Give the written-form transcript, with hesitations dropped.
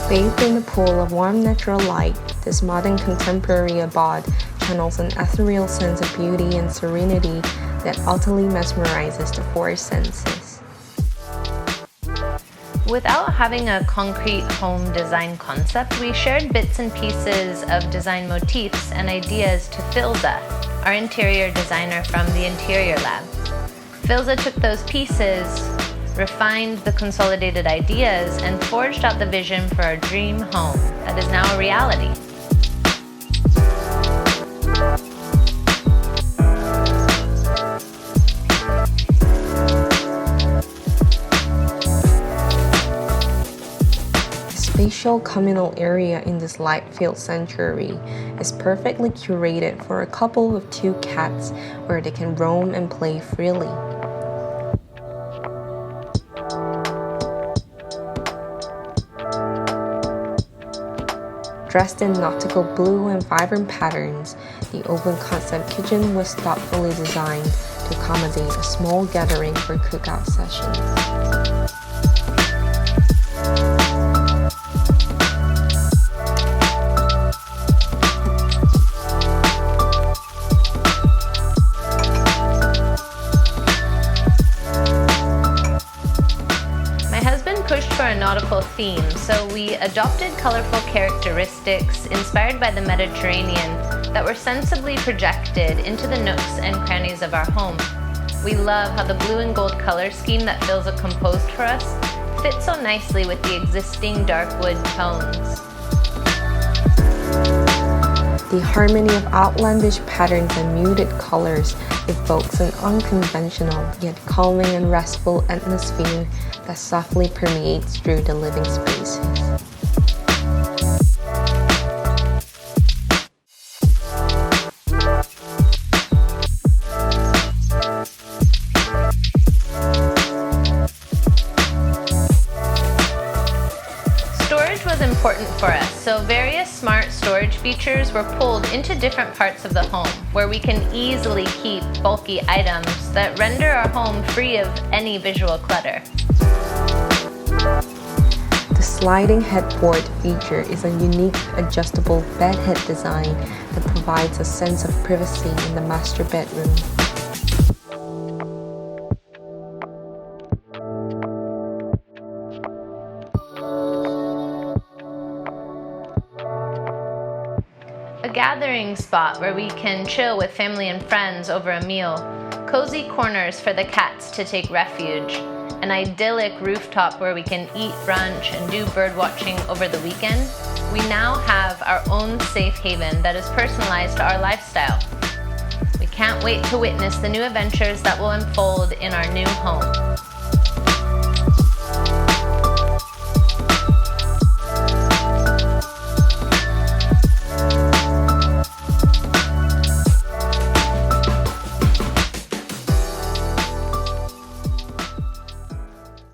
Bathed in a pool of warm natural light, this modern contemporary abode channels an ethereal sense of beauty and serenity that utterly mesmerizes the four senses. Without having a concrete home design concept, we shared bits and pieces of design motifs and ideas to Filza, our interior designer from the Interior Lab. Filza took those pieces, refined the consolidated ideas, and forged out the vision for our dream home that is now a reality. The spatial communal area in this light-filled sanctuary is perfectly curated for a couple with two cats where they can roam and play freely. Dressed in nautical blue and vibrant patterns, the open concept kitchen was thoughtfully designed to accommodate a small gathering for cookout sessions. Pushed for a nautical theme, so we adopted colorful characteristics inspired by the Mediterranean that were sensibly projected into the nooks and crannies of our home. We love how the blue and gold color scheme that Filza composed for us fits so nicely with the existing dark wood tones. The harmony of outlandish patterns and muted colors evokes an unconventional yet calming and restful atmosphere that softly permeates through the living spaces. Storage was important for us, so various smart storage features were pulled into different parts of the home where we can easily keep bulky items that render our home free of any visual clutter. The sliding headboard feature is a unique adjustable bed head design that provides a sense of privacy in the master bedroom. A gathering spot where we can chill with family and friends over a meal, cozy corners for the cats to take refuge, an idyllic rooftop where we can eat brunch and do bird watching over the weekend. We now have our own safe haven that is personalized to our lifestyle. We can't wait to witness the new adventures that will unfold in our new home.